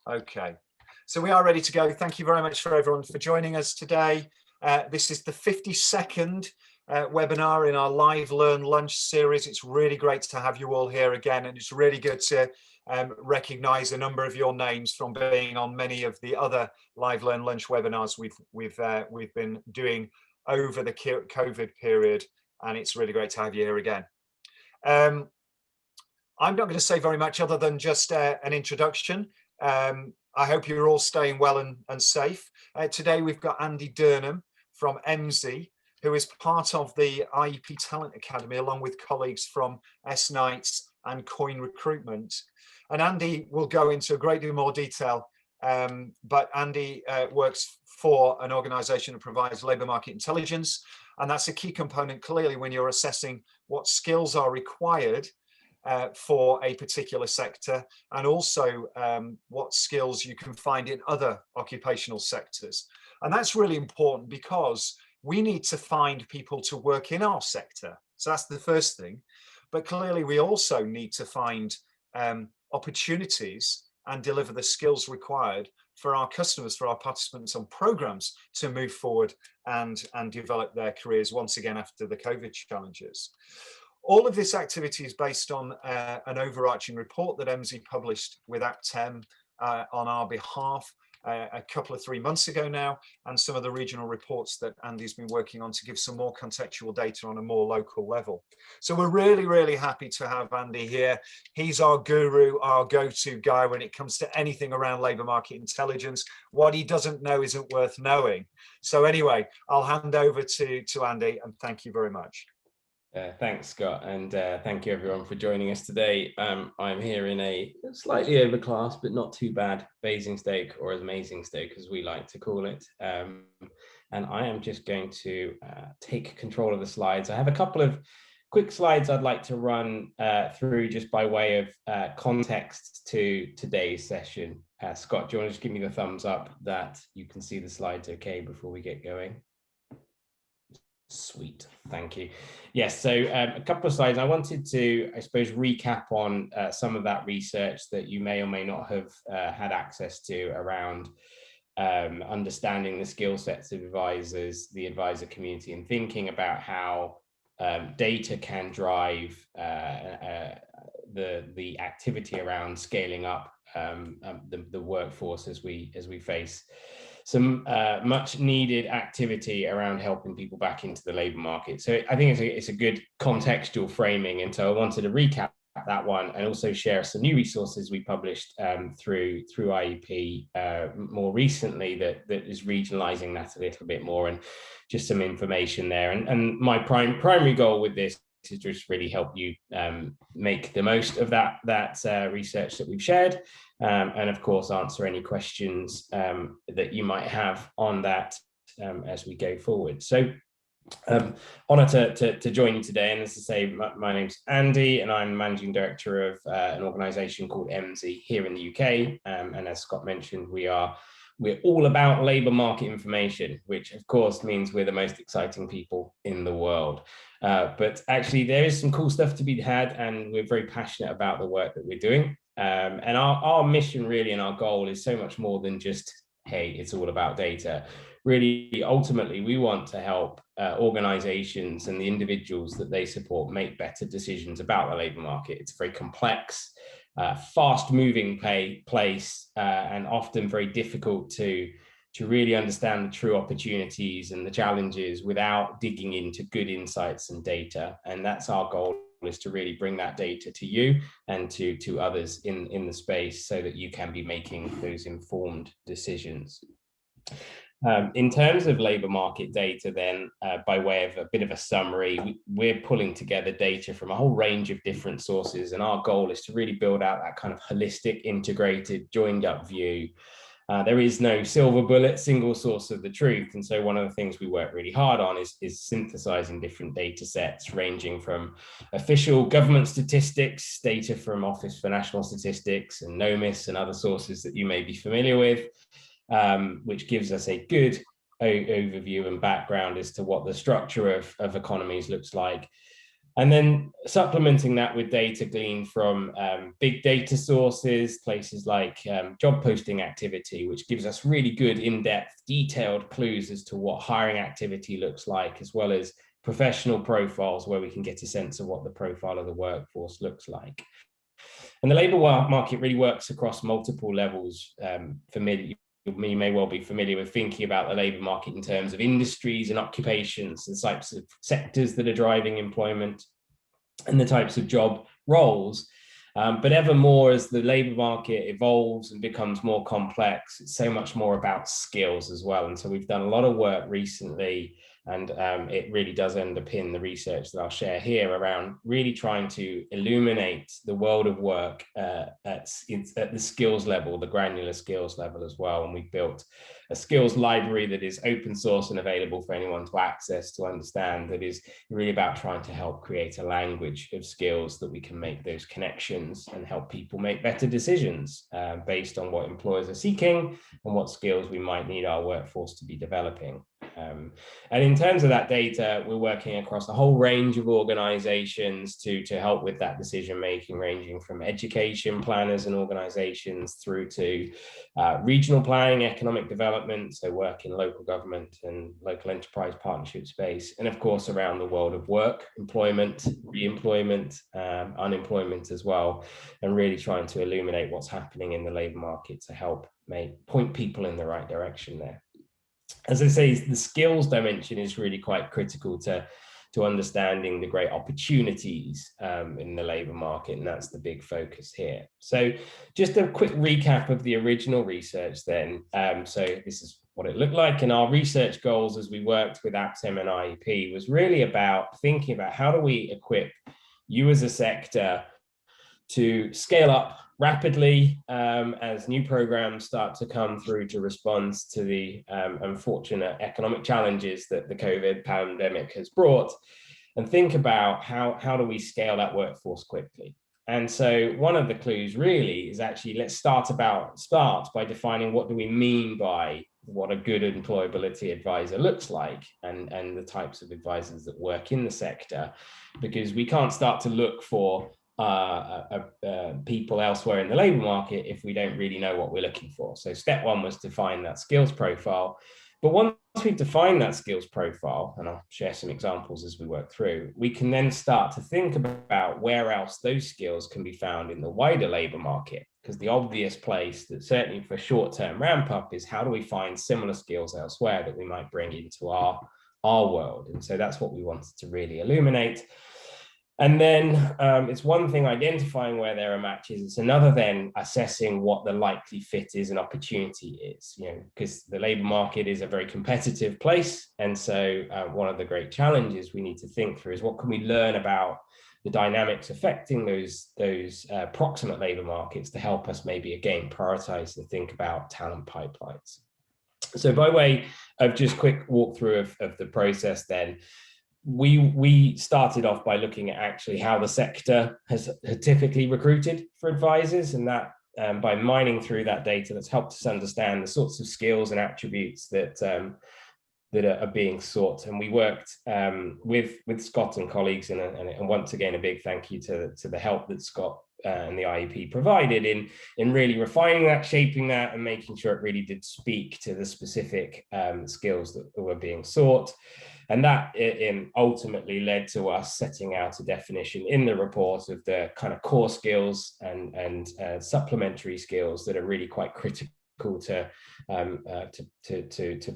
Okay, so we are ready to go. Thank you very much for everyone for joining us today. This is the 52nd webinar in our Live Learn Lunch series. It's really great to have you all here again, and it's really good to recognise a number of your names from being on many of the other Live Learn Lunch webinars we've been doing over the COVID period, and it's really great to have you here again. I'm not going to say very much other than just an introduction. I hope you're all staying well and safe. Today we've got Andy Durman from Emsi, who is part of the IEP Talent Academy, along with colleagues from S-Nights and Coin Recruitment. And Andy will go into a great deal more detail, but Andy works for an organisation that provides labour market intelligence, and that's a key component clearly when you're assessing what skills are required for a particular sector, and also what skills you can find in other occupational sectors. And that's really important because we need to find people to work in our sector. So that's the first thing. But clearly we also need to find opportunities and deliver the skills required for our customers, for our participants on programs to move forward and develop their careers once again after the COVID challenges. All of this activity is based on an overarching report that Emsi published with Aptem on our behalf a couple of 3 months ago now, and some of the regional reports that Andy's been working on to give some more contextual data on a more local level. So we're really, really happy to have Andy here. He's our guru, our go-to guy when it comes to anything around labour market intelligence. What he doesn't know isn't worth knowing. So anyway, I'll hand over to Andy, and thank you very much. Thanks, Scott, and thank you everyone for joining us today. I'm here in a slightly overclass, but not too bad, Basingstoke, or Amazingstoke as we like to call it. And I am just going to take control of the slides. I have a couple of quick slides I'd like to run through just by way of context to today's session. Scott, do you want to just give me the thumbs up that you can see the slides okay before we get going? Sweet, thank you. Yes, so a couple of slides. I wanted to, I suppose, recap on some of that research that you may or may not have had access to around understanding the skill sets of advisors, the advisor community, and thinking about how data can drive the activity around scaling up the workforce as we face some much needed activity around helping people back into the labour market. So I think it's a good contextual framing. And so I wanted to recap that one and also share some new resources we published through IEP more recently that is regionalising that a little bit more, and just some information there. And my primary goal with this to just really help you make the most of that research that we've shared, and of course answer any questions that you might have on that as we go forward. So honoured to join you today, and as I say, my name's Andy and I'm Managing Director of an organisation called Emsi here in the UK, and as Scott mentioned, we're all about labour market information, which of course means we're the most exciting people in the world. But actually there is some cool stuff to be had, and we're very passionate about the work that we're doing. And our mission really, and our goal is so much more than just, hey, it's all about data. Really, ultimately, we want to help organisations and the individuals that they support make better decisions about the labour market. It's a very complex, fast-moving place, and often very difficult to really understand the true opportunities and the challenges without digging into good insights and data. And that's our goal, is to really bring that data to you and to others in the space so that you can be making those informed decisions. In terms of labour market data then, by way of a bit of a summary, we're pulling together data from a whole range of different sources, and our goal is to really build out that kind of holistic, integrated, joined up view. There is no silver bullet, single source of the truth, and so one of the things we work really hard on is synthesizing different data sets, ranging from official government statistics, data from Office for National Statistics and NOMIS and other sources that you may be familiar with, which gives us a good overview and background as to what the structure of economies looks like. And then supplementing that with data gleaned from big data sources, places like job posting activity, which gives us really good in-depth, detailed clues as to what hiring activity looks like, as well as professional profiles where we can get a sense of what the profile of the workforce looks like. And the labour market really works across multiple levels. You may well be familiar with thinking about the labour market in terms of industries and occupations, the types of sectors that are driving employment and the types of job roles. But ever more, as the labour market evolves and becomes more complex, it's so much more about skills as well. And so we've done a lot of work recently, and it really does underpin the research that I'll share here around really trying to illuminate the world of work at the skills level, the granular skills level as well. And we've built a skills library that is open source and available for anyone to access, to understand, that is really about trying to help create a language of skills that we can make those connections and help people make better decisions based on what employers are seeking and what skills we might need our workforce to be developing. And in terms of that data, we're working across a whole range of organizations to help with that decision making, ranging from education planners and organizations through to regional planning, economic development, so work in local government and local enterprise partnership space, and of course around the world of work, employment, re-employment, unemployment as well, and really trying to illuminate what's happening in the labour market to help point people in the right direction there. As I say, the skills dimension is really quite critical to understanding the great opportunities in the labour market, and that's the big focus here. So just a quick recap of the original research then. So this is what it looked like, and our research goals as we worked with Aptem and IEP was really about thinking about how do we equip you as a sector to scale up rapidly as new programs start to come through to respond to the unfortunate economic challenges that the COVID pandemic has brought, and think about how do we scale that workforce quickly. And so one of the clues really is actually, let's start by defining what do we mean by what a good employability advisor looks like, and the types of advisors that work in the sector, because we can't start to look for people elsewhere in the labour market if we don't really know what we're looking for. So step one was to find that skills profile. But once we've defined that skills profile, and I'll share some examples as we work through, we can then start to think about where else those skills can be found in the wider labour market. Because the obvious place that certainly for short-term ramp up is how do we find similar skills elsewhere that we might bring into our world. And so that's what we wanted to really illuminate. And then it's one thing identifying where there are matches, it's another then assessing what the likely fit is and opportunity is, because the labour market is a very competitive place. And so one of the great challenges we need to think through is what can we learn about the dynamics affecting those proximate labour markets to help us maybe again prioritize and think about talent pipelines. So by way of just quick walkthrough of the process then, we started off by looking at actually how the sector has typically recruited for advisors, and that by mining through that data, that's helped us understand the sorts of skills and attributes that are being sought. And we worked with Scott and colleagues, and once again a big thank you to the help that Scott and the IEP provided in really refining that, shaping that, and making sure it really did speak to the specific skills that were being sought. And that ultimately led to us setting out a definition in the report of the kind of core skills and supplementary skills that are really quite critical to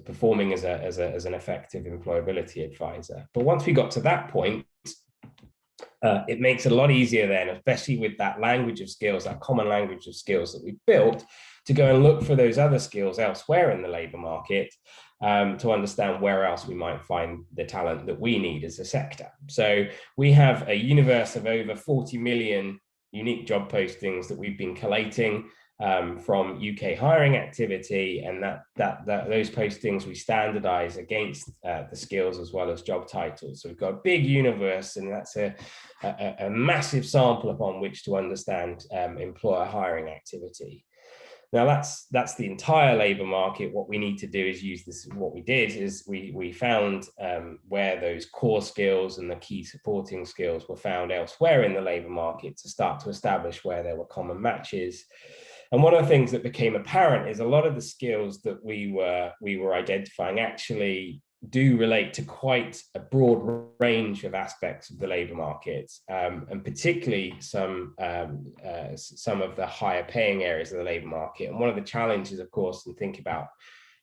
performing as an effective employability advisor. But once we got to that point, it makes it a lot easier then, especially with that language of skills, that common language of skills that we've built, to go and look for those other skills elsewhere in the labour market, to understand where else we might find the talent that we need as a sector. So we have a universe of over 40 million unique job postings that we've been collating from UK hiring activity, and those postings we standardize against the skills as well as job titles. So we've got a big universe, and that's a massive sample upon which to understand employer hiring activity. Now that's the entire labour market. What we need to do is use this. What we did is we found where those core skills and the key supporting skills were found elsewhere in the labour market to start to establish where there were common matches. And one of the things that became apparent is a lot of the skills that we were identifying actually do relate to quite a broad range of aspects of the labour market, and particularly some of the higher paying areas of the labour market. And one of the challenges, of course, in thinking about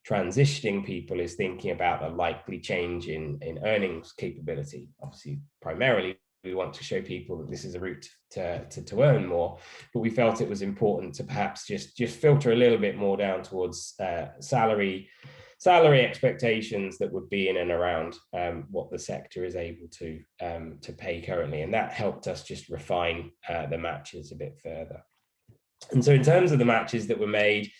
transitioning people is thinking about the likely change in earnings capability. Obviously, primarily, we want to show people that this is a route to earn more, but we felt it was important to perhaps just filter a little bit more down towards salary expectations that would be in and around what the sector is able to pay currently. And that helped us just refine the matches a bit further. And so in terms of the matches that were made,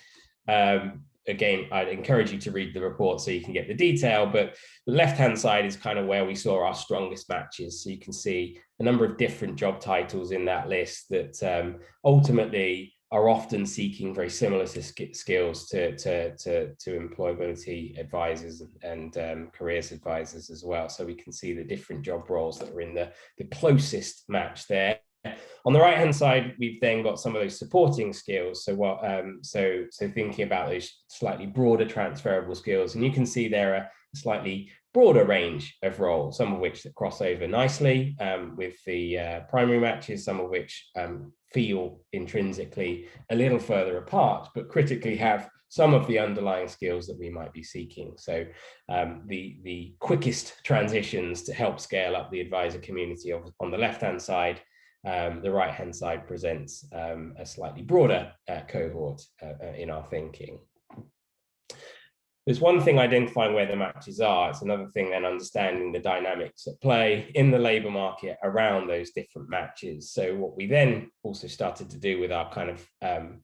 again, I'd encourage you to read the report so you can get the detail, but the left-hand side is kind of where we saw our strongest matches. So you can see a number of different job titles in that list that ultimately are often seeking very similar skills to employability advisors and careers advisors as well. So we can see the different job roles that are in the closest match there. On the right-hand side, we've then got some of those supporting skills. So what? So thinking about those slightly broader transferable skills, and you can see there a slightly broader range of roles, some of which that cross over nicely with the primary matches, some of which feel intrinsically a little further apart, but critically have some of the underlying skills that we might be seeking. So the quickest transitions to help scale up the advisor community on the left-hand side. The right-hand side presents a slightly broader cohort in our thinking. There's one thing identifying where the matches are. It's another thing then understanding the dynamics at play in the labour market around those different matches. So what we then also started to do with our kind of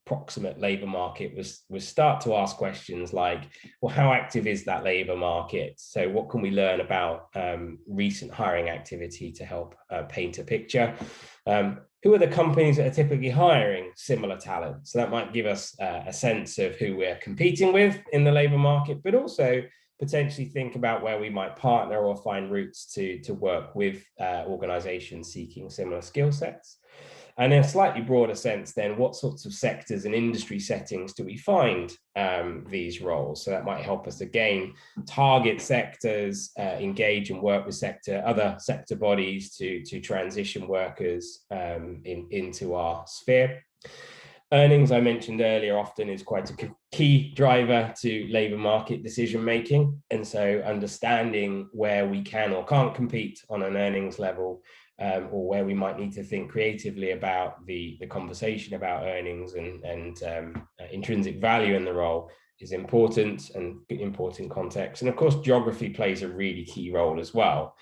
proximate labour market was start to ask questions like, well, how active is that labour market? So what can we learn about recent hiring activity to help paint a picture? Who are the companies that are typically hiring similar talent? So that might give us a sense of who we're competing with in the labour market, but also potentially think about where we might partner or find routes to work with organisations seeking similar skill sets. And in a slightly broader sense, then, what sorts of sectors and industry settings do we find these roles? So that might help us, again, target sectors, engage and work with other sector bodies to transition workers into our sphere. Earnings, I mentioned earlier, often is quite a key driver to labour market decision making. And so understanding where we can or can't compete on an earnings level, or where we might need to think creatively about the conversation about earnings and intrinsic value in the role is important and important context. And of course, geography plays a really key role as well.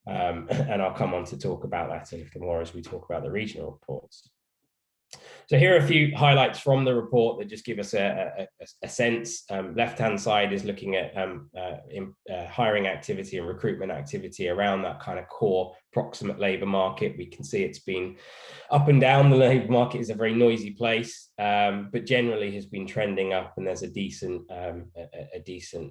And I'll come on to talk about that a little more as we talk about the regional reports. So here are a few highlights from the report that just give us a sense. Left-hand side is looking at hiring activity and recruitment activity around that kind of core proximate labour market. We can see it's been up and down. The labour market is a very noisy place, but generally has been trending up, and there's a decent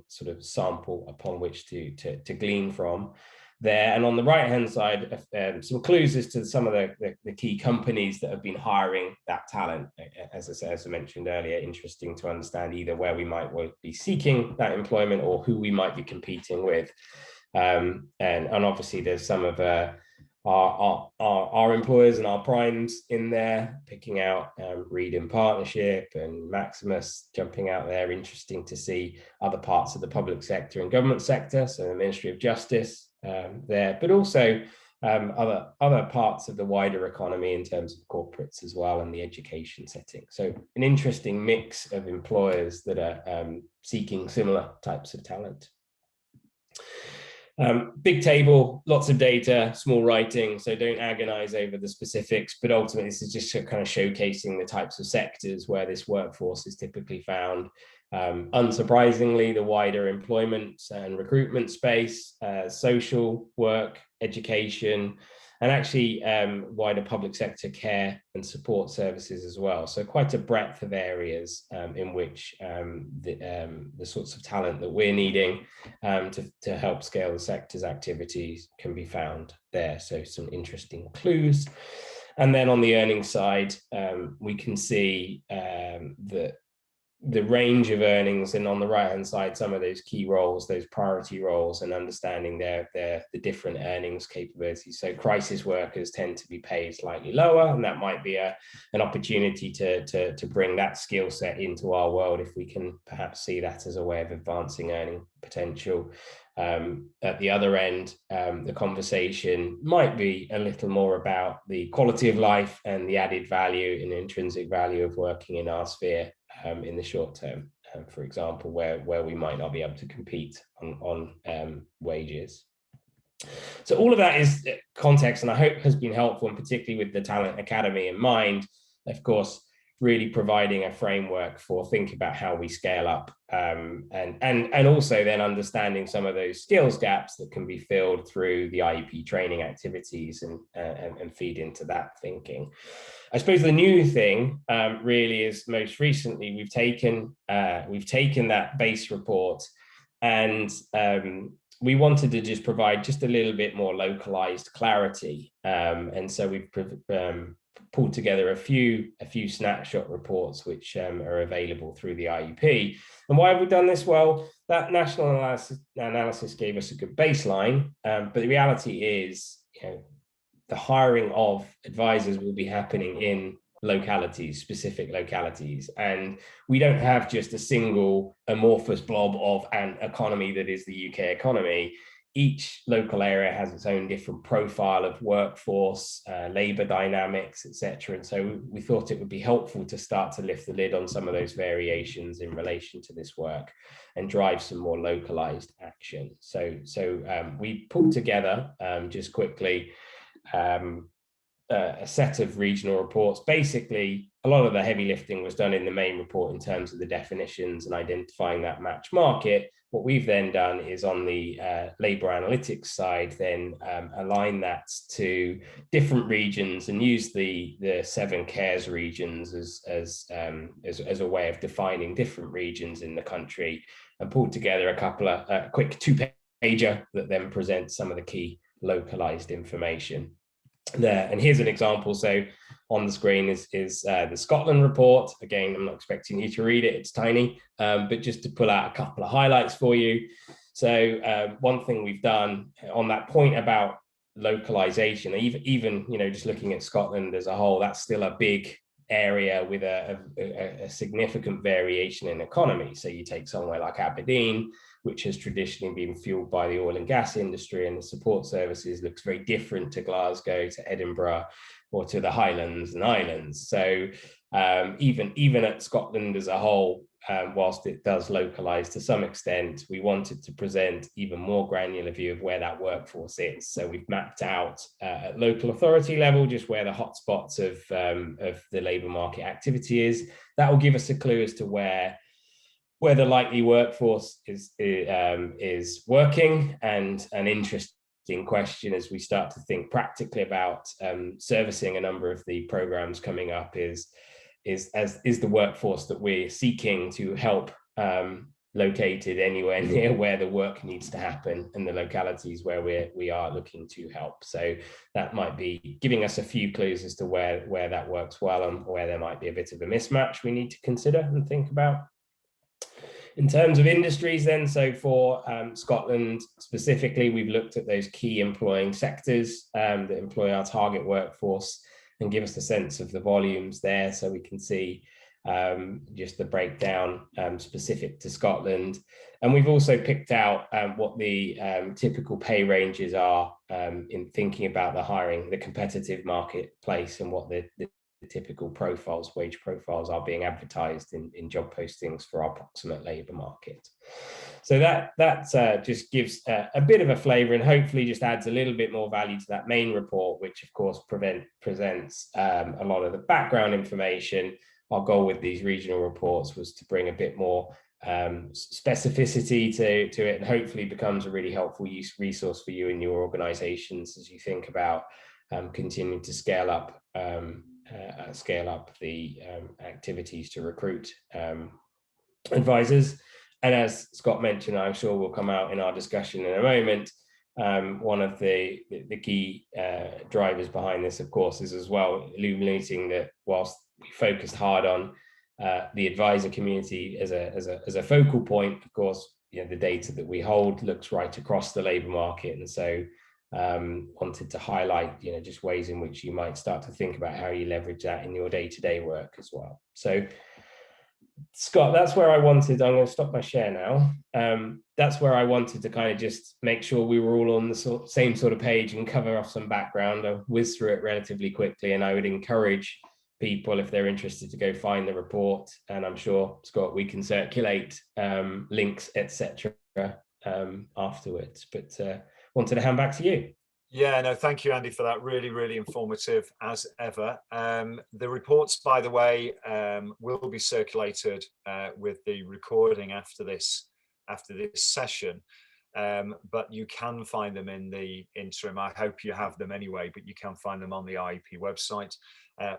sort of sample upon which to glean from there. And on the right-hand side, some clues as to some of the key companies that have been hiring that talent. As I mentioned earlier, interesting to understand either where we might be seeking that employment or who we might be competing with. And obviously there's some of our employers and our primes in there, picking out Reed in Partnership and Maximus jumping out there. Interesting to see other parts of the public sector and government sector, so the Ministry of Justice there, but also other parts of the wider economy in terms of corporates as well, and the education setting. So an interesting mix of employers that are seeking similar types of talent. Big table, lots of data, small writing, so don't agonize over the specifics, but ultimately this is just kind of showcasing the types of sectors where this workforce is typically found. Unsurprisingly, the wider employment and recruitment space, social work, education, and actually wider public sector care and support services as well. So quite a breadth of areas in which the sorts of talent that we're needing to help scale the sector's activities can be found there. So some interesting clues. And then on the earnings side, we can see the range of earnings, and on the right hand side, some of those key roles, those priority roles, and understanding the different earnings capabilities. So crisis workers tend to be paid slightly lower, and that might be an opportunity to bring that skill set into our world if we can perhaps see that as a way of advancing earning potential. At the other end, the conversation might be a little more about the quality of life and the added value and intrinsic value of working in our sphere in the short term, for example, where we might not be able to compete on wages. So all of that is context, and I hope has been helpful, and particularly with the Talent Academy in mind, of course, really providing a framework for thinking about how we scale up, and also then understanding some of those skills gaps that can be filled through the IEP training activities and feed into that thinking. I suppose the new thing really is most recently we've taken that base report, and we wanted to just provide just a little bit more localized clarity, and so we've pulled together a few snapshot reports which are available through the IEP. And why have we done this? Well, that national analysis gave us a good baseline, but the reality is, the hiring of advisors will be happening in localities, specific localities, and we don't have just a single amorphous blob of an economy that is the UK economy. Each local area has its own different profile of workforce, labour dynamics, etc. And so we thought it would be helpful to start to lift the lid on some of those variations in relation to this work and drive some more localised action. So we pulled together, just quickly, a set of regional reports. Basically, a lot of the heavy lifting was done in the main report in terms of the definitions and identifying that match market. What we've then done is on the labour analytics side, then align that to different regions and use the 7 CAERHS regions as a way of defining different regions in the country, and pulled together a couple of quick 2-pager that then presents some of the key localized information there. And here's an example. So on the screen is the Scotland report. Again, I'm not expecting you to read it, it's tiny, but just to pull out a couple of highlights for you. So one thing we've done on that point about localization, even just looking at Scotland as a whole, that's still a big area with a significant variation in economy. So you take somewhere like Aberdeen, which has traditionally been fueled by the oil and gas industry, and the support services looks very different to Glasgow, to Edinburgh, or to the Highlands and Islands. So even at Scotland as a whole, whilst it does localise to some extent, we wanted to present even more granular view of where that workforce is. So we've mapped out at local authority level just where the hotspots of the labour market activity is. That will give us a clue as to where the likely workforce is working, and an interesting question as we start to think practically about servicing a number of the programs coming up is the workforce that we're seeking to help located anywhere near where the work needs to happen and the localities where we are looking to help. So that might be giving us a few clues as to where that works well and where there might be a bit of a mismatch we need to consider and think about. In terms of industries then, so for Scotland specifically, we've looked at those key employing sectors that employ our target workforce and give us a sense of the volumes there, so we can see just the breakdown specific to Scotland. And we've also picked out what the typical pay ranges are in thinking about the hiring, the competitive marketplace, and what the typical profiles, wage profiles are being advertised in job postings for our proximate labour market. So that just gives a bit of a flavour and hopefully just adds a little bit more value to that main report, which of course presents a lot of the background information. Our goal with these regional reports was to bring a bit more specificity to it, and hopefully becomes a really helpful resource for you and your organisations as you think about continue to scale up the activities to recruit advisors. And as Scott mentioned, I'm sure will come out in our discussion in a moment, one of the key drivers behind this, of course, is as well illuminating that whilst we focused hard on the advisor community as a focal point, of course, the data that we hold looks right across the labour market, and so wanted to highlight just ways in which you might start to think about how you leverage that in your day-to-day work as well. So Scott, that's where I wanted, I'm going to stop my share now. That's where I wanted to kind of just make sure we were all on the same sort of page and cover off some background. I'll whiz through it relatively quickly, and I would encourage people, if they're interested, to go find the report. And I'm sure, Scott, we can circulate links, etc. Afterwards. But wanted to hand back to you. Yeah, no, thank you, Andy, for that. Really, really informative as ever. The reports, by the way, will be circulated with the recording after this session. But you can find them in the interim. I hope you have them anyway, but you can find them on the IEP website.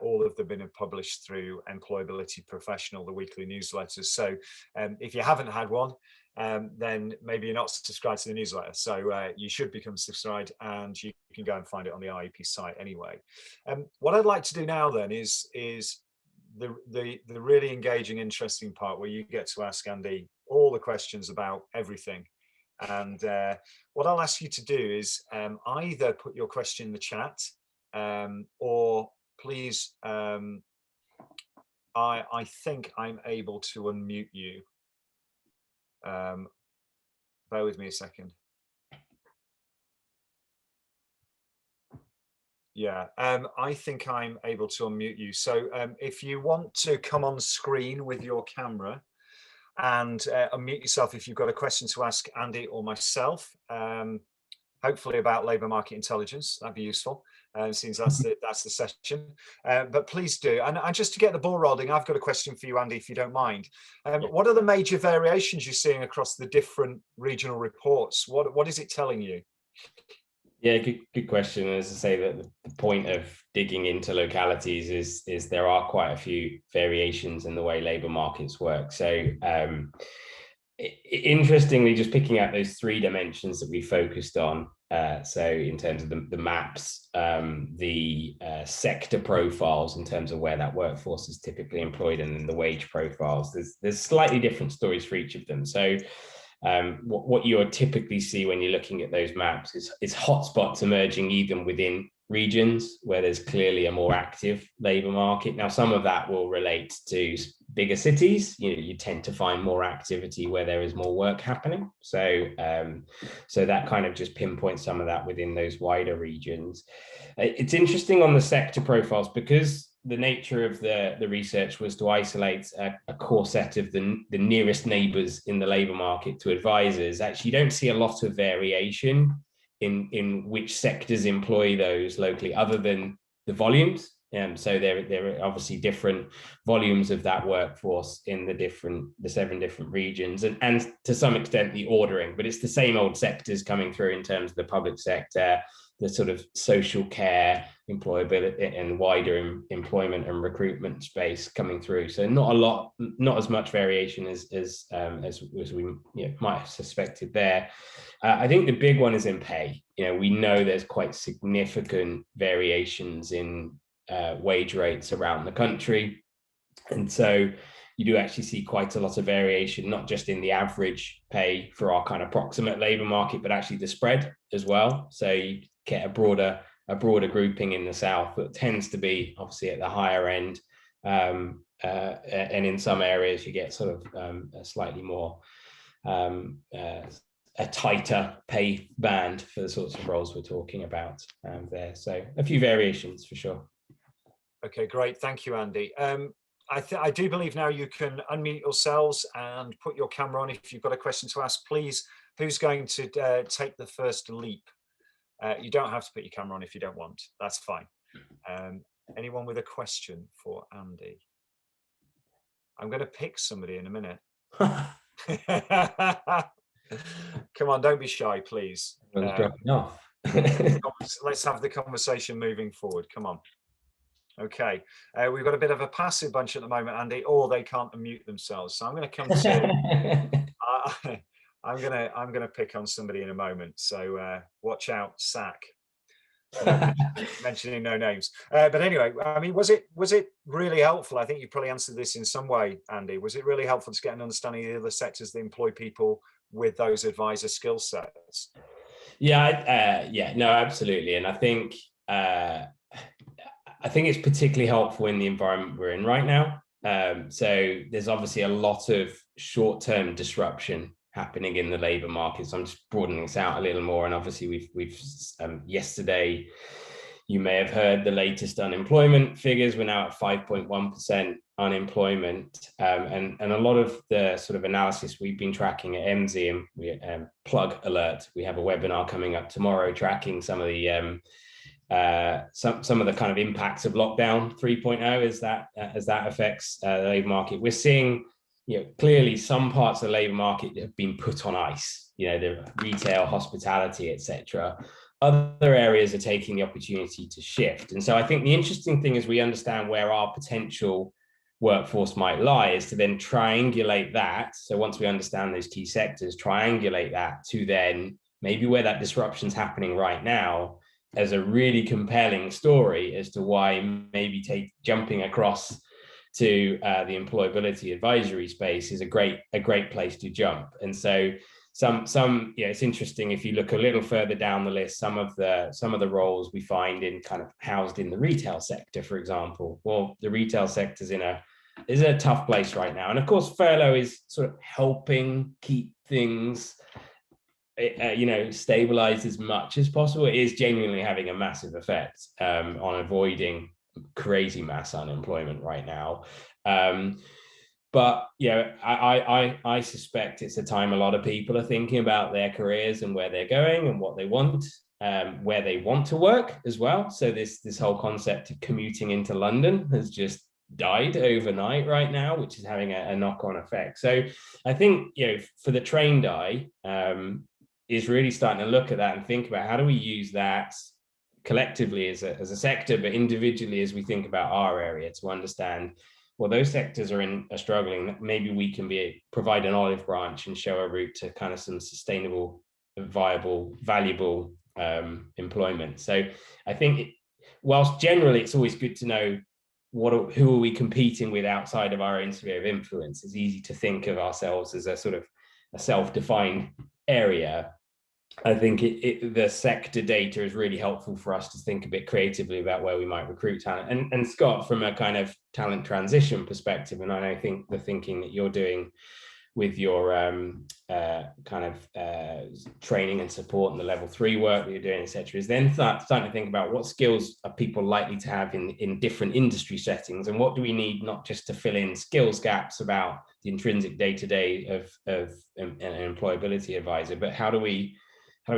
All of them have been published through Employability Professional, the weekly newsletters. So if you haven't had one, then maybe you're not subscribed to the newsletter. So you should become subscribed, and you can go and find it on the IEP site anyway. What I'd like to do now then is the really engaging, interesting part where you get to ask Andy all the questions about everything. And what I'll ask you to do is either put your question in the chat, or please, I think I'm able to unmute you. Bear with me a second. Yeah, I think I'm able to unmute you. So if you want to come on screen with your camera and unmute yourself if you've got a question to ask Andy or myself, hopefully about labour market intelligence, that'd be useful, since that's the session. But please do. And just to get the ball rolling, I've got a question for you, Andy, if you don't mind. What are the major variations you're seeing across the different regional reports? What is it telling you? Yeah, good question. As I say, that the point of digging into localities is there are quite a few variations in the way labour markets work. So interestingly, just picking out those three dimensions that we focused on. So in terms of the maps, the sector profiles in terms of where that workforce is typically employed, and then the wage profiles, there's slightly different stories for each of them. So what you'll typically see when you're looking at those maps is hotspots emerging even within regions where there's clearly a more active labour market. Now, some of that will relate to bigger cities. You tend to find more activity where there is more work happening. So that kind of just pinpoints some of that within those wider regions. It's interesting on the sector profiles, because the nature of the research was to isolate a core set of the nearest neighbours in the labour market to advisors. Actually, you don't see a lot of variation in which sectors employ those locally, other than the volumes. So there are obviously different volumes of that workforce in the 7 different regions, and to some extent the ordering, but it's the same old sectors coming through in terms of the public sector, the sort of social care, employability, and wider employment and recruitment space coming through. So not as much variation as we might have suspected there. I think the big one is in pay. We know there's quite significant variations in wage rates around the country, and so you do actually see quite a lot of variation, not just in the average pay for our kind of proximate labour market, but actually the spread as well. So you get a broader grouping in the south that tends to be obviously at the higher end, and in some areas you get sort of a slightly more a tighter pay band for the sorts of roles we're talking about there. So a few variations for sure. Okay, great. Thank you, Andy. I do believe now you can unmute yourselves and put your camera on if you've got a question to ask. Please, who's going to take the first leap? You don't have to put your camera on if you don't want. That's fine. Anyone with a question for Andy? I'm going to pick somebody in a minute. Come on, don't be shy, please. Dropping off. Let's have the conversation moving forward. Come on. Okay, we've got a bit of a passive bunch at the moment, Andy, or they can't unmute themselves. So I'm going to come to. I'm gonna pick on somebody in a moment. So watch out, Sack. Mentioning no names, but anyway, I mean, was it really helpful? I think you probably answered this in some way, Andy. Was it really helpful to get an understanding of the other sectors that employ people with those advisor skill sets? Yeah, no, absolutely, and I think it's particularly helpful in the environment we're in right now. So there's obviously a lot of short-term disruption happening in the labour market. So I'm just broadening this out a little more. And obviously we've yesterday, you may have heard the latest unemployment figures. We're now at 5.1% unemployment. And a lot of the sort of analysis we've been tracking at Emsi, and we plug alert, we have a webinar coming up tomorrow tracking some of the some of the kind of impacts of lockdown 3.0 as that affects the labour market. We're seeing, clearly some parts of the labour market have been put on ice, the retail, hospitality, etc. Other areas are taking the opportunity to shift. And so I think the interesting thing is we understand where our potential workforce might lie is to then triangulate that. So once we understand those key sectors, triangulate that to then maybe where that disruption's happening right now as a really compelling story as to why maybe jumping across to the employability advisory space is a great place to jump. And so it's interesting if you look a little further down the list, some of the roles we find in kind of housed in the retail sector, for example. Well, the retail sector is a tough place right now, and of course furlough is sort of helping keep things stabilized as much as possible. It is genuinely having a massive effect on avoiding crazy mass unemployment right now. But I suspect it's a time a lot of people are thinking about their careers and where they're going and what they want, where they want to work as well. So this whole concept of commuting into London has just died overnight right now, which is having a knock-on effect. So I think for the trained eye, is really starting to look at that and think about how do we use that collectively as a sector, but individually as we think about our area to understand, well, those sectors are struggling. Maybe we can provide an olive branch and show a route to kind of some sustainable, viable, valuable employment. So I think whilst generally it's always good to know who are we competing with outside of our own sphere of influence, it's easy to think of ourselves as a sort of a self-defined area. I think the sector data is really helpful for us to think a bit creatively about where we might recruit talent. And Scott, from a kind of talent transition perspective, and I think the thinking that you're doing with your kind of training and support and the level 3 work that you're doing, etc., is then starting to think about what skills are people likely to have in different industry settings, and what do we need not just to fill in skills gaps about the intrinsic day-to-day of an employability advisor, but how do we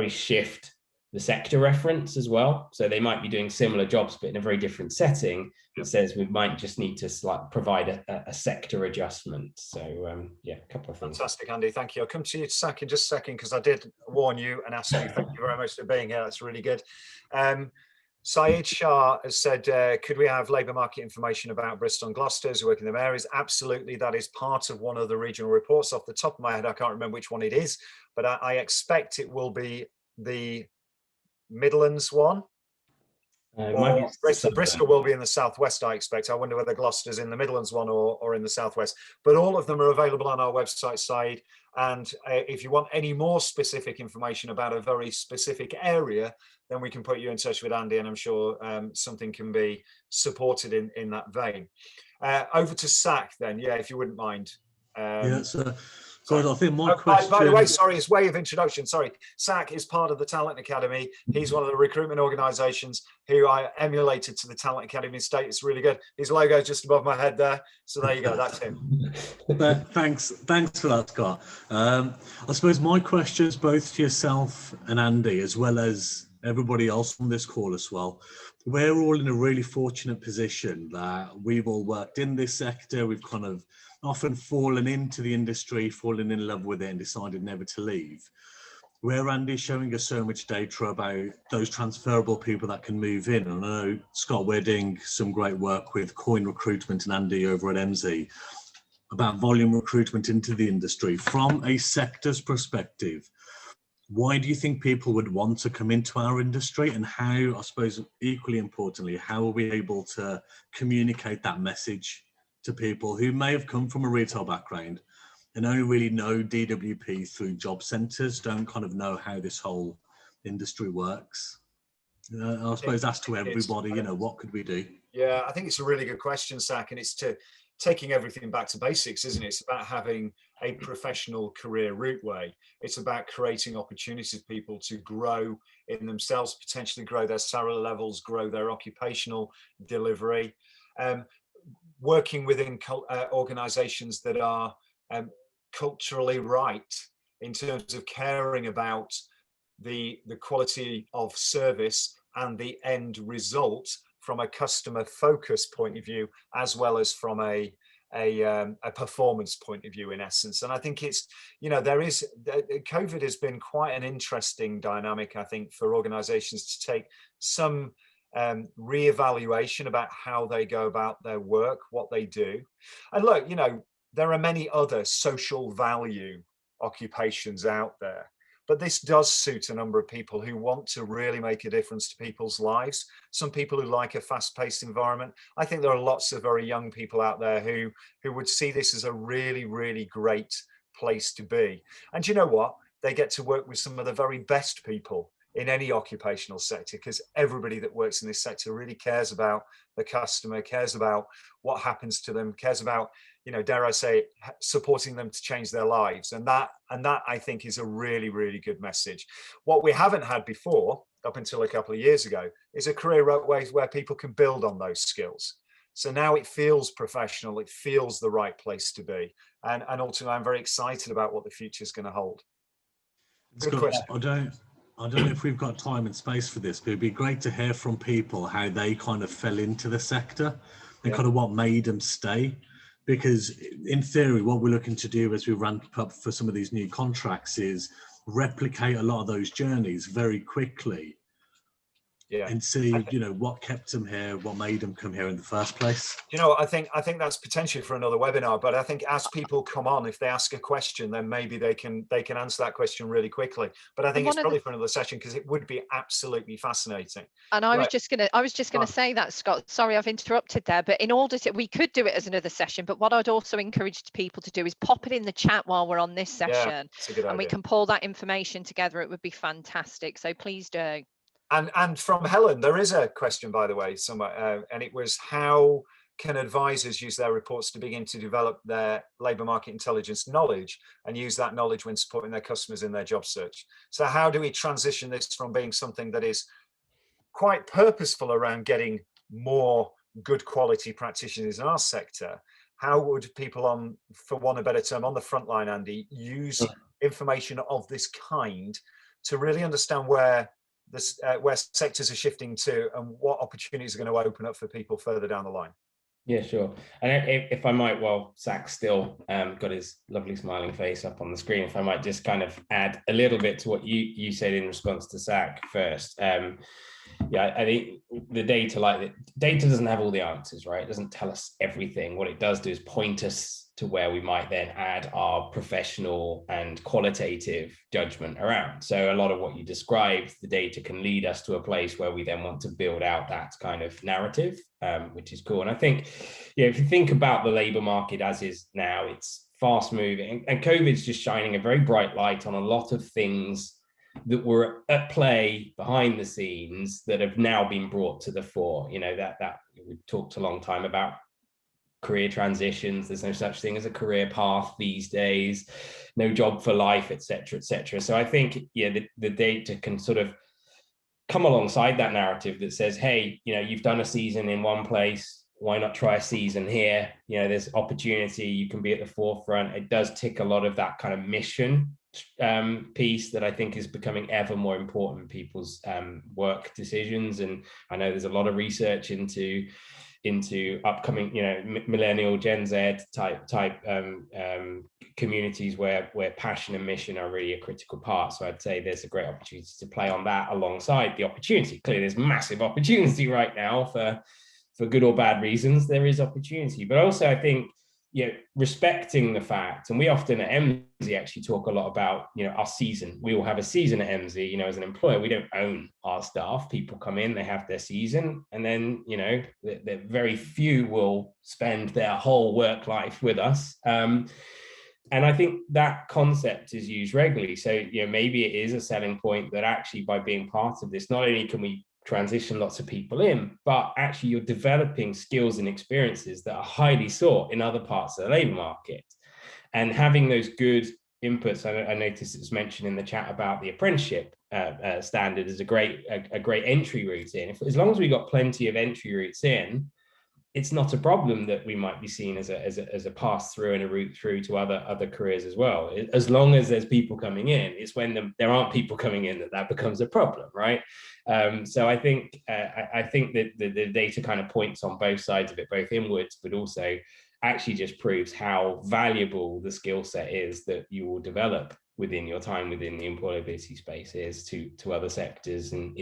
shift the sector reference as well? So they might be doing similar jobs, but in a very different setting. It says we might just need to provide a sector adjustment. So a couple of things. Fantastic, Andy. Thank you. I'll come to you, Sack, in just a second, because I did warn you and ask you. Thank you very much for being here. That's really good. Saeed Shah has said, could we have labour market information about Bristol and Gloucester who work in them areas? Absolutely. That is part of one of the regional reports. Off the top of my head, I can't remember which one it is, but I expect it will be the Midlands one. Bristol will be in the southwest, I expect. I wonder whether Gloucester's in the Midlands one or in the southwest. But all of them are available on our website side. And if you want any more specific information about a very specific area, then we can put you in touch with Andy, and I'm sure something can be supported in that vein. Over to Sack then, if you wouldn't mind. So I think my question... By the way, sorry, it's way of introduction. Sorry, SAC is part of the Talent Academy. He's one of the recruitment organisations who I emulated to the Talent Academy state. It's really good. His logo is just above my head there. So there you go. That's him. Thanks for that, Scott. I suppose my question is both to yourself and Andy, as well as everybody else on this call as well. We're all in a really fortunate position that we've all worked in this sector. We've kind of often fallen into the industry, fallen in love with it, and decided never to leave. where Andy's showing us so much data about those transferable people that can move in. And I know, Scott, we're doing some great work with Coin Recruitment and Andy over at Emsi about volume recruitment into the industry. From a sector's perspective, why do you think people would want to come into our industry, and how, I suppose, equally importantly, how are we able to communicate that message to people who may have come from a retail background and only really know DWP through job centres, don't kind of know how this whole industry works? I suppose that's to everybody, you know, what could we do? Yeah, I think it's a really good question, Zach, and it's to taking everything back to basics, isn't it? It's about having a professional career route way. It's about creating opportunities for people to grow in themselves, potentially grow their salary levels, grow their occupational delivery, working within organizations that are culturally right in terms of caring about the quality of service and the end result from a customer focus point of view, as well as from a performance point of view, in essence. And I think it's, you know, COVID has been quite an interesting dynamic, I think, for organizations to take some reevaluation about how they go about their work, what they do. And look, you know, there are many other social value occupations out there, but this does suit a number of people who want to really make a difference to people's lives. Some people who like a fast-paced environment. I think there are lots of very young people out there who would see this as a really, really great place to be. And you know what? They get to work with some of the very best people in any occupational sector, because everybody that works in this sector really cares about the customer, cares about what happens to them, cares about, you know, dare I say, supporting them to change their lives. And that I think is a really, really good message. What we haven't had before, up until a couple of years ago, is a career roadway where people can build on those skills. So now it feels professional, it feels the right place to be. And ultimately, I'm very excited about what the future is going to hold. Good question. I don't know if we've got time and space for this, but it'd be great to hear from people how they kind of fell into the sector and kind of what made them stay. Because in theory, what we're looking to do as we ramp up for some of these new contracts is replicate a lot of those journeys very quickly. And see, you know, what kept them here, what made them come here in the first place. You know, I think that's potentially for another webinar, but I think as people come on, if they ask a question, then maybe they can answer that question really quickly. But I think it's probably for another session, because it would be absolutely fascinating. And I was just gonna say that, Scott, sorry I've interrupted there, but in order to, we could do it as another session, but what I'd also encourage people to do is pop it in the chat while we're on this session, and we can pull that information together. It would be fantastic, so please do. And from Helen, there is a question, by the way, somewhere, and it was, how can advisors use their reports to begin to develop their labour market intelligence knowledge and use that knowledge when supporting their customers in their job search? So how do we transition this from being something that is quite purposeful around getting more good quality practitioners in our sector? How would people on, for want of a better term, on the front line, Andy, use information of this kind to really understand where sectors are shifting to and what opportunities are going to open up for people further down the line? Yeah, sure. And if I might, while Zach's still got his lovely smiling face up on the screen, if I might just kind of add a little bit to what you said in response to Zach first. Yeah, I think the data doesn't have all the answers, right? It doesn't tell us everything. What it does do is point us to where we might then add our professional and qualitative judgment around. So a lot of what you described, the data can lead us to a place where we then want to build out that kind of narrative, which is cool. And I think, yeah, if you think about the labour market as is now, it's fast moving, and COVID's just shining a very bright light on a lot of things that were at play behind the scenes that have now been brought to the fore. You know, that we've talked a long time about career transitions. There's no such thing as a career path these days, no job for life, etc., etc. So I think, yeah, the data can sort of come alongside that narrative that says, hey, you know, you've done a season in one place, why not try a season here? You know, there's opportunity, you can be at the forefront. It does tick a lot of that kind of mission piece that I think is becoming ever more important in people's work decisions. And I know there's a lot of research into upcoming, you know, millennial Gen Z type communities where passion and mission are really a critical part. So I'd say there's a great opportunity to play on that alongside the opportunity. Clearly, there's massive opportunity right now for good or bad reasons. There is opportunity, but also I think, respecting the fact, and we often at Emsi actually talk a lot about, our season. We all have a season at Emsi, as an employer. We don't own our staff. People come in, they have their season, and then, very few will spend their whole work life with us. And I think that concept is used regularly. So, maybe it is a selling point that actually by being part of this, not only can we transition lots of people in, but actually you're developing skills and experiences that are highly sought in other parts of the labor market. And having those good inputs, I noticed it was mentioned in the chat about the apprenticeship standard is a great entry route in. As long as we got plenty of entry routes in, it's not a problem that we might be seen as a pass through and a route through to other careers as well. As long as there's people coming in, it's when there aren't people coming in that becomes a problem, right? So I think that the data kind of points on both sides of it, both inwards, but also actually just proves how valuable the skill set is that you will develop within your time within the employability space is to other sectors, and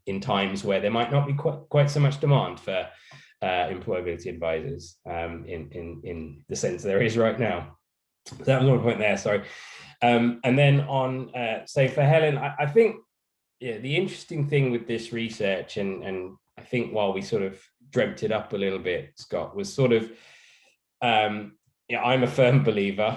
in times where there might not be quite so much demand for employability advisors in the sense there is right now. So that was one point there, sorry. And then on, so for Helen, I think, the interesting thing with this research, and I think while we sort of dreamt it up a little bit, Scott, was sort of, I'm a firm believer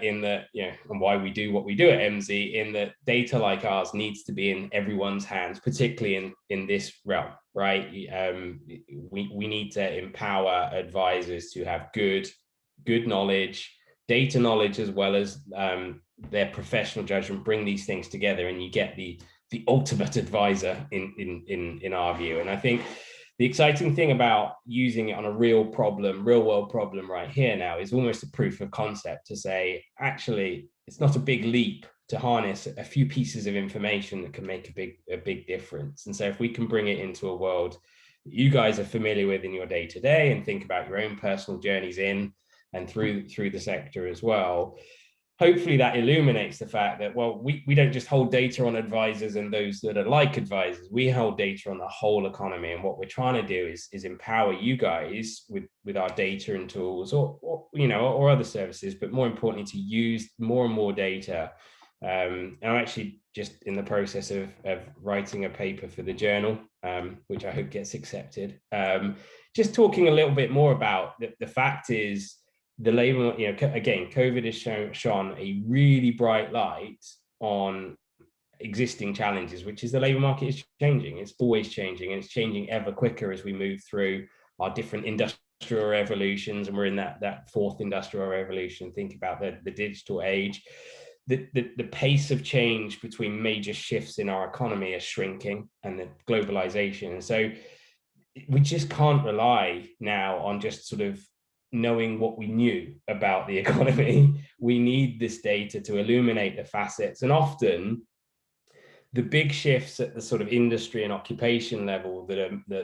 in that, and why we do what we do at Emsi, in that data like ours needs to be in everyone's hands, particularly in this realm, right? We need to empower advisors to have good knowledge, data knowledge, as well as their professional judgment, bring these things together, and you get the ultimate advisor in our view. And I think the exciting thing about using it on a real world problem right here now is almost a proof of concept to say, actually, it's not a big leap to harness a few pieces of information that can make a big difference. And so if we can bring it into a world that you guys are familiar with in your day-to-day, and think about your own personal journeys in and through the sector as well, hopefully that illuminates the fact that, well, we don't just hold data on advisors and those that are like advisors. We hold data on the whole economy, and what we're trying to do is empower you guys with our data and tools, or other services, but more importantly, to use more and more data. I'm actually just in the process of writing a paper for the journal, which I hope gets accepted. Just talking a little bit more about the fact is, the labor, again, COVID has shone a really bright light on existing challenges, which is the labor market is changing. It's always changing, and it's changing ever quicker as we move through our different industrial revolutions, and we're in that fourth industrial revolution. Think about the digital age. The pace of change between major shifts in our economy is shrinking, and the globalization. And so we just can't rely now on just sort of knowing what we knew about the economy. We need this data to illuminate the facets, and often the big shifts at the sort of industry and occupation level that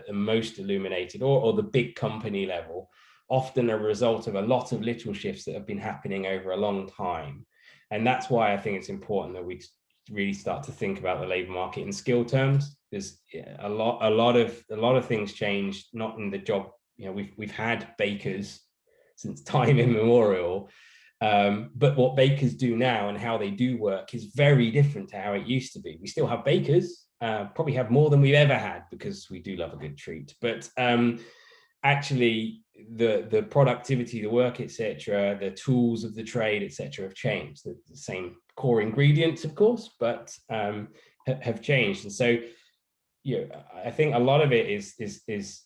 are most illuminated, or the big company level, often a result of a lot of little shifts that have been happening over a long time. And that's why I think it's important that we really start to think about the labor market in skill terms, because a lot of things change, not in the job. We've had bakers since time immemorial, but what bakers do now and how they do work is very different to how it used to be. We still have bakers, probably have more than we've ever had, because we do love a good treat, but actually the productivity, the work, etc., the tools of the trade, etc., have changed. The same core ingredients, of course, but have changed. And so I think a lot of it is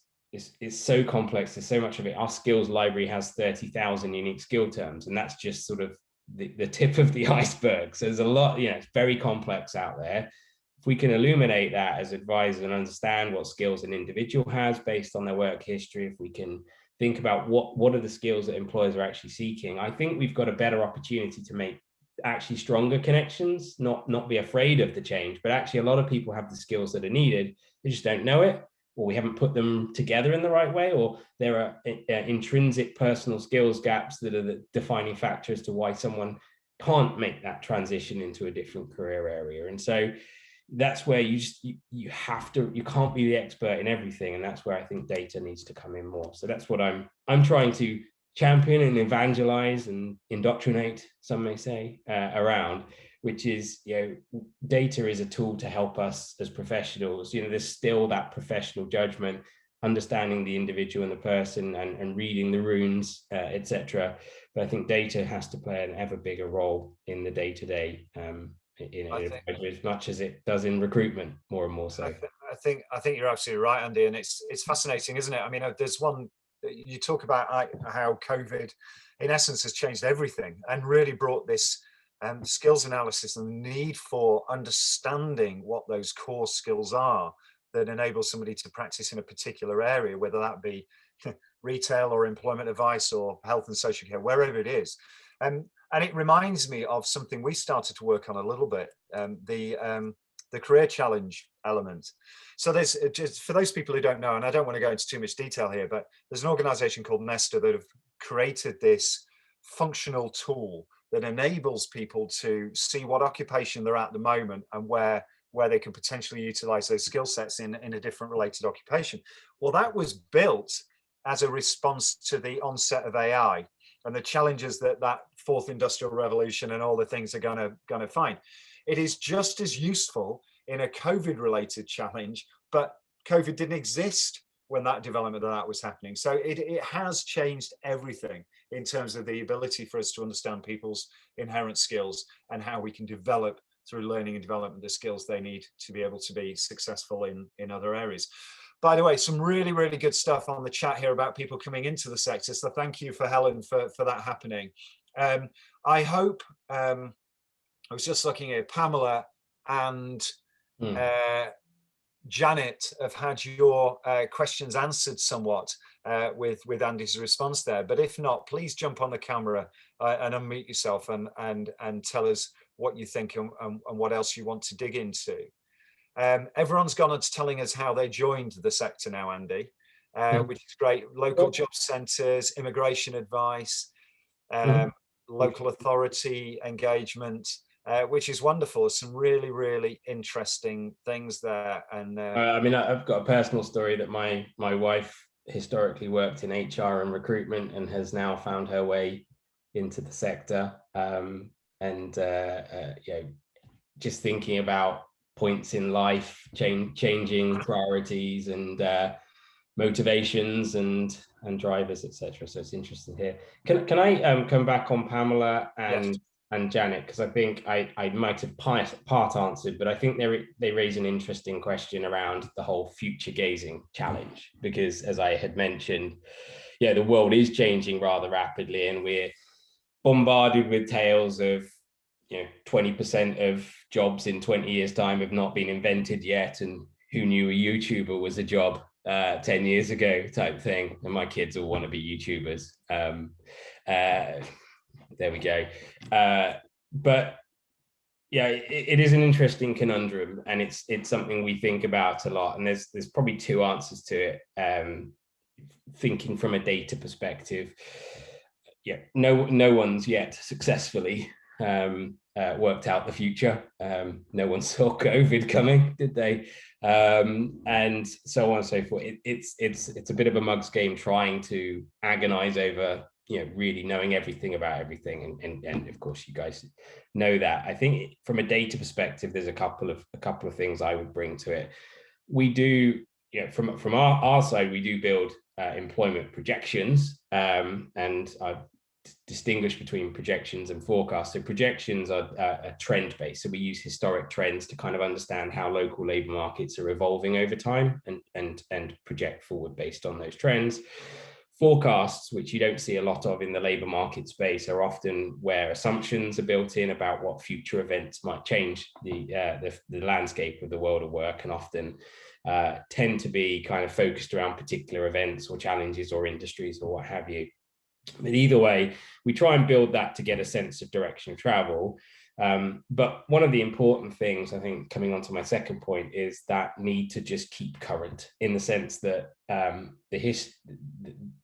so complex. There's so much of it. Our skills library has 30,000 unique skill terms, and that's just sort of the tip of the iceberg. So there's a lot, it's very complex out there. If we can illuminate that as advisors and understand what skills an individual has based on their work history, if we can think about what are the skills that employers are actually seeking, I think we've got a better opportunity to make actually stronger connections, not be afraid of the change. But actually a lot of people have the skills that are needed, they just don't know it. or we haven't put them together in the right way, or there are intrinsic personal skills gaps that are the defining factor as to why someone can't make that transition into a different career area. And so that's where you can't be the expert in everything, and that's where I think data needs to come in more. So that's what I'm trying to champion and evangelize and indoctrinate, some may say, around, which is, data is a tool to help us as professionals. There's still that professional judgment, understanding the individual and the person, and reading the runes, etc. But I think data has to play an ever bigger role in the day-to-day, as much as it does in recruitment, more and more so. I think you're absolutely right, Andy, and it's fascinating, isn't it? I mean, there's one, you talk about how COVID, in essence, has changed everything and really brought this skills analysis and the need for understanding what those core skills are that enable somebody to practice in a particular area, whether that be retail or employment advice or health and social care, wherever it is. And it reminds me of something we started to work on a little bit, the career challenge element. So there's, just for those people who don't know, and I don't want to go into too much detail here, but there's an organization called Nesta that have created this functional tool that enables people to see what occupation they're at the moment and where they can potentially utilize those skill sets in a different related occupation. Well, that was built as a response to the onset of AI and the challenges that fourth industrial revolution and all the things are gonna find. It is just as useful in a COVID related challenge, but COVID didn't exist when that development of that was happening. So it has changed everything in terms of the ability for us to understand people's inherent skills and how we can develop through learning and development the skills they need to be able to be successful in other areas. By the way, some really, really good stuff on the chat here about people coming into the sector. So thank you for Helen for that happening. I hope, I was just looking at Pamela and Janet have had your questions answered somewhat with Andy's response there. But if not, please jump on the camera and unmute yourself and tell us what you think and what else you want to dig into. Everyone's gone on to telling us how they joined the sector now, Andy, which is great. Local job centres, immigration advice, local authority engagement, which is wonderful. There's some really, really interesting things there. And I mean, I've got a personal story that my wife historically worked in HR and recruitment and has now found her way into the sector. Just thinking about points in life, changing priorities and motivations and drivers, etc. So it's interesting here. Can I come back on Pamela and Janet, because I think I might have part answered, but I think they raise an interesting question around the whole future gazing challenge, because as I had mentioned, the world is changing rather rapidly, and we're bombarded with tales of 20% of jobs in 20 years time have not been invented yet, and who knew a YouTuber was a job 10 years ago type thing, and my kids all want to be YouTubers. There we go. But it is an interesting conundrum, and it's something we think about a lot, and there's probably two answers to it. Thinking from a data perspective, no one's yet successful's worked out the future. No one saw COVID coming, did they? And so on and so forth. It's a bit of a mug's game trying to agonize over really knowing everything about everything, and of course you guys know that. I think from a data perspective, there's a couple of things I would bring to it. We do, from our side, we do build employment projections, and I've distinguished between projections and forecasts. So projections are trend based, so we use historic trends to kind of understand how local labour markets are evolving over time and project forward based on those trends. Forecasts, which you don't see a lot of in the labour market space, are often where assumptions are built in about what future events might change the landscape of the world of work, and often tend to be kind of focused around particular events or challenges or industries or what have you. But either way, we try and build that to get a sense of direction of travel. But one of the important things, I think, coming on to my second point, is that need to just keep current, in the sense that the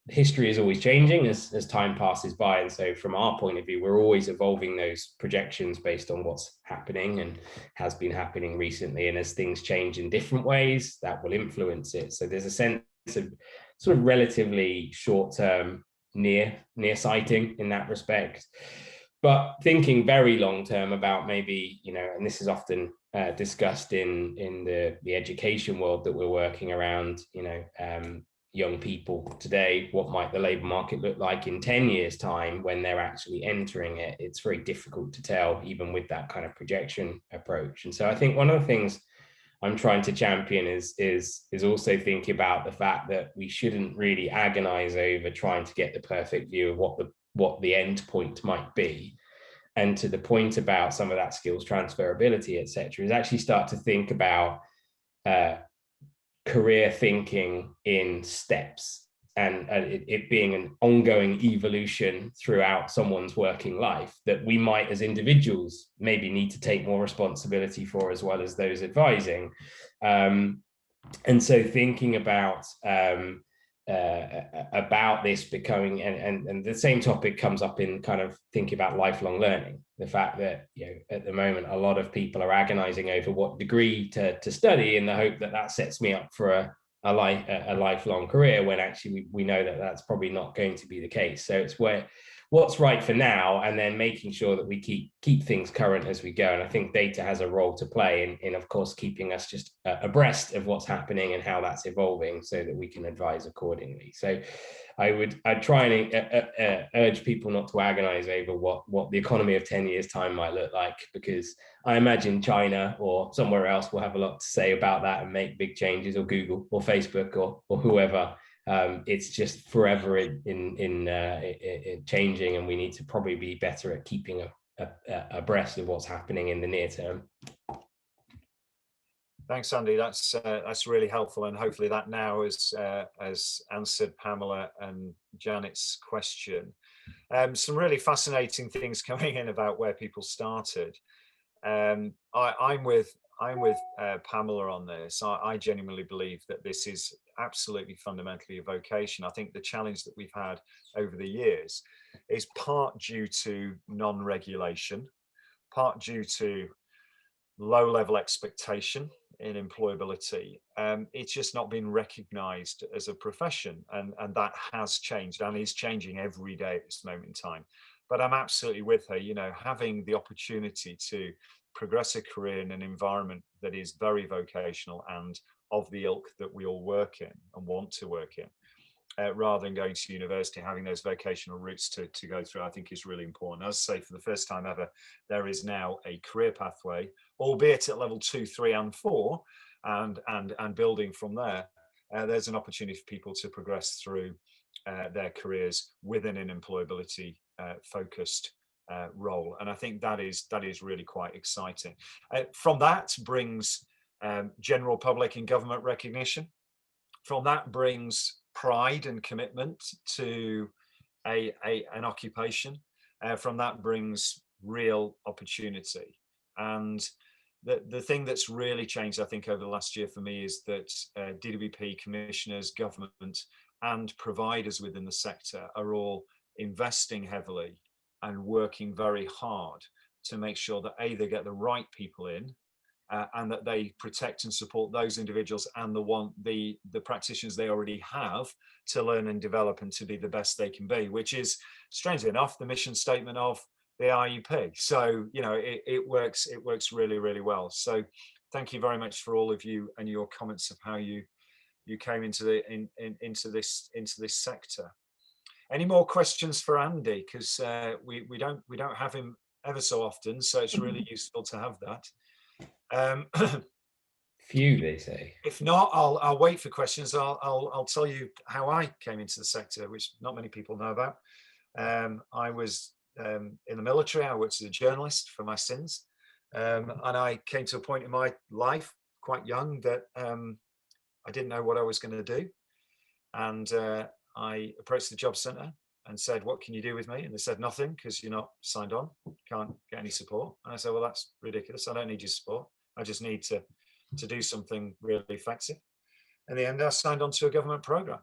history is always changing as time passes by. And so from our point of view, we're always evolving those projections based on what's happening and has been happening recently. And as things change in different ways, that will influence it. So there's a sense of sort of relatively short-term near-sighting in that respect. But thinking very long term about maybe, you know, and this is often discussed in the education world that we're working around, you know, young people today, what might the labour market look like in 10 years' time when they're actually entering it? It's very difficult to tell, even with that kind of projection approach. And so I think one of the things I'm trying to champion is also thinking about the fact that we shouldn't really agonize over trying to get the perfect view of what the end point might be. And to the point about some of that skills transferability, etc., is actually start to think about career thinking in steps, and it being an ongoing evolution throughout someone's working life that we might, as individuals, maybe need to take more responsibility for, as well as those advising. And so thinking about this becoming, and the same topic comes up in kind of thinking about lifelong learning, the fact that, you know, at the moment a lot of people are agonizing over what degree to study in the hope that that sets me up for a lifelong career, when actually we know that that's probably not going to be the case. So it's what's right for now, and then making sure that we keep things current as we go. And I think data has a role to play in of course, keeping us just abreast of what's happening and how that's evolving, so that we can advise accordingly. So I'd try and urge people not to agonize over what the economy of 10 years time might look like, because I imagine China or somewhere else will have a lot to say about that and make big changes, or Google or Facebook or whoever. It's just forever in changing, and we need to probably be better at keeping abreast of what's happening in the near term. Thanks, Andy. That's really helpful, and hopefully that now has answered Pamela and Janet's question. Some really fascinating things coming in about where people started. I'm with Pamela on this. I genuinely believe that this is absolutely fundamentally a vocation. I think the challenge that we've had over the years is part due to non-regulation, part due to low-level expectation in employability. It's just not been recognized as a profession, and that has changed and is changing every day at this moment in time. But I'm absolutely with her. You know, having the opportunity to progress a career in an environment that is very vocational and of the ilk that we all work in and want to work in, rather than going to university, having those vocational routes to go through, I think is really important. As I say, for the first time ever, there is now a career pathway, albeit at level 2, 3 and 4, and building from there. There's an opportunity for people to progress through their careers within an employability focused role, and I think that is really quite exciting. From that brings general public and government recognition. From that brings pride and commitment to an occupation. From that brings real opportunity. And the thing that's really changed, I think, over the last year for me is that DWP, commissioners, government and providers within the sector are all investing heavily and working very hard to make sure that they get the right people in, and that they protect and support those individuals and the practitioners they already have to learn and develop and to be the best they can be, which is, strangely enough, the mission statement of the IEP. So, you know, it works really, really well. So thank you very much for all of you and your comments of how you came into this sector. Any more questions for Andy? Because we don't have him ever so often, so it's really useful to have that. Few, they say. If not, I'll wait for questions. I'll tell you how I came into the sector, which not many people know about. I was in the military. I worked as a journalist for my sins, and I came to a point in my life, quite young, that I didn't know what I was going to do, and I approached the job centre and said, what can you do with me? And they said, nothing, because you're not signed on, can't get any support. And I said, well, that's ridiculous. I don't need your support. I just need to do something really effective. In the end, I signed on to a government program,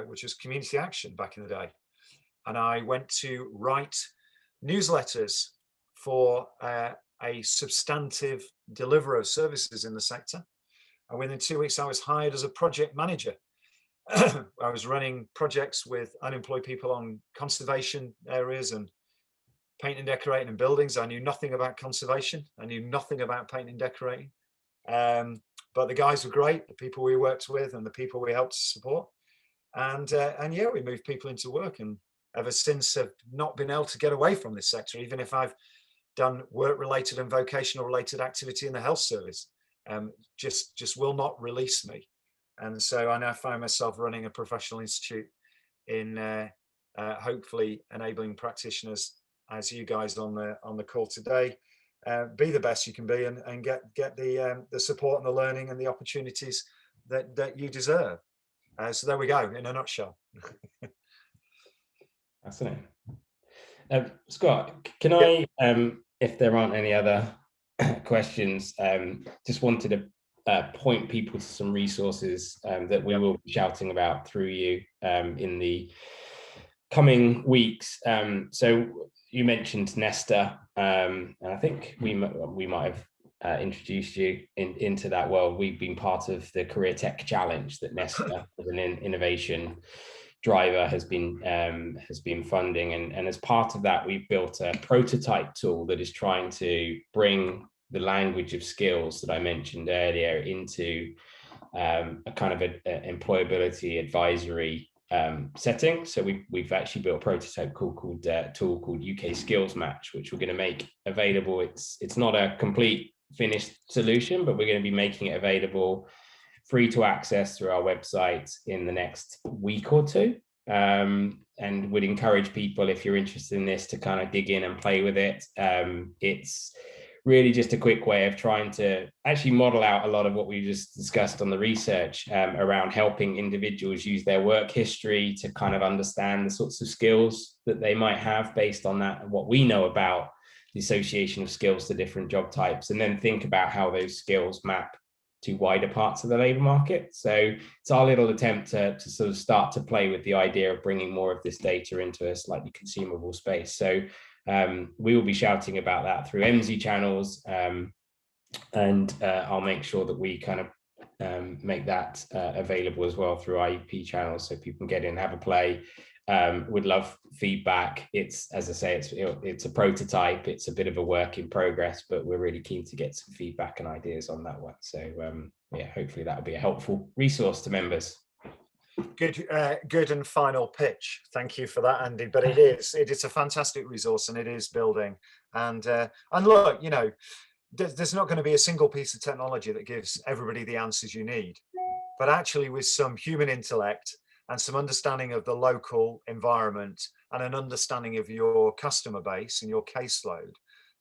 which was community action back in the day. And I went to write newsletters for a substantive deliverer of services in the sector. And within 2 weeks, I was hired as a project manager. I was running projects with unemployed people on conservation areas and painting, decorating and buildings. I knew nothing about conservation. I knew nothing about painting and decorating. But the guys were great, the people we worked with and the people we helped to support. And yeah, we moved people into work, and ever since have not been able to get away from this sector, even if I've done work-related and vocational-related activity in the health service. Just will not release me. And so I now find myself running a professional institute in hopefully enabling practitioners, as you guys on the call today, be the best you can be, and get the support and the learning and the opportunities that you deserve. So there we go, in a nutshell. Fascinating. Scott, can I, if there aren't any other questions, just wanted to point people to some resources that we will be shouting about through you in the coming weeks. So you mentioned Nesta, and I think we might have introduced you into that world. We've been part of the Career Tech Challenge that Nesta, as an innovation driver, has been funding, and as part of that, we've built a prototype tool that is trying to bring the language of skills that I mentioned earlier into a kind of an employability advisory setting. So we've actually built a prototype tool called UK Skills Match, which we're going to make available. It's not a complete finished solution, but we're going to be making it available free to access through our website in the next week or two. And would encourage people, if you're interested in this, to kind of dig in and play with it. It's really just a quick way of trying to actually model out a lot of what we just discussed on the research around helping individuals use their work history to kind of understand the sorts of skills that they might have based on that, and what we know about the association of skills to different job types, and then think about how those skills map to wider parts of the labour market. So it's our little attempt to sort of start to play with the idea of bringing more of this data into a slightly consumable space. So we will be shouting about that through Emsi channels, and I'll make sure that we kind of make that available as well through IEP channels, so people can get in, have a play. Would love feedback. It's, as I say, it's a prototype, it's a bit of a work in progress, but we're really keen to get some feedback and ideas on that one. So yeah, hopefully that'll be a helpful resource to members. Good and final pitch. Thank you for that, Andy. But it is a fantastic resource, and it is building. And look, you know, there's not going to be a single piece of technology that gives everybody the answers you need, but actually with some human intellect and some understanding of the local environment and an understanding of your customer base and your caseload,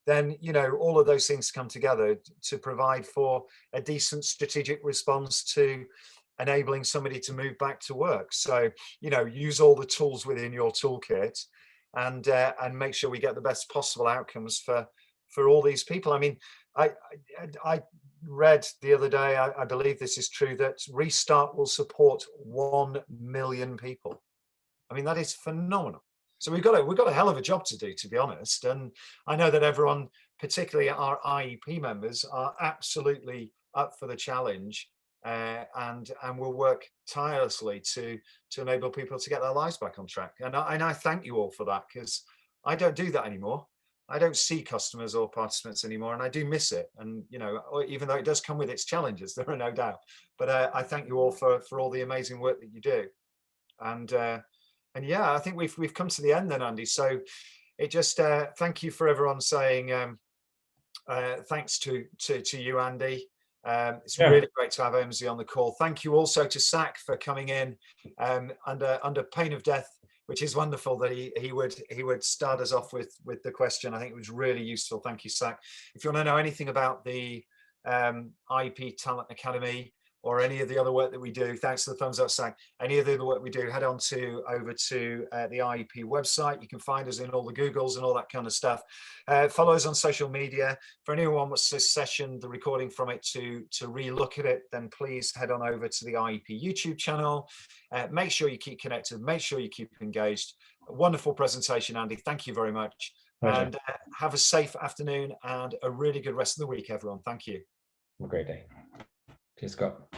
then, you know, all of those things come together to provide for a decent strategic response to enabling somebody to move back to work. So, you know, use all the tools within your toolkit and make sure we get the best possible outcomes for all these people. I mean, I read the other day, I believe this is true, that Restart will support 1 million people. I mean, that is phenomenal. So we've got a hell of a job to do, to be honest. And I know that everyone, particularly our IEP members, are absolutely up for the challenge, and will work tirelessly to enable people to get their lives back on track. And I thank you all for that, because I don't do that anymore. I don't see customers or participants anymore, and I do miss it. And, you know, even though it does come with its challenges, there are no doubt. But I thank you all for all the amazing work that you do. And yeah, I think we've come to the end then, Andy. So it just thank you for everyone saying thanks to you, Andy. It's really great to have Emsi on the call. Thank you also to SAC for coming in under pain of death, which is wonderful that he would start us off with the question. I think it was really useful. Thank you, SAC. If you want to know anything about the IEP Talent Academy or any of the other work that we do, thanks to the thumbs up saying, any of the other work we do, head on over to the IEP website. You can find us in all the Googles and all that kind of stuff. Follow us on social media. For anyone who wants this session, the recording from it, to re-look at it, then please head on over to the IEP YouTube channel. Make sure you keep connected, make sure you keep engaged. A wonderful presentation, Andy. Thank you very much. Pleasure. And have a safe afternoon and a really good rest of the week, everyone. Thank you. Have a great day. Cheers, Scott.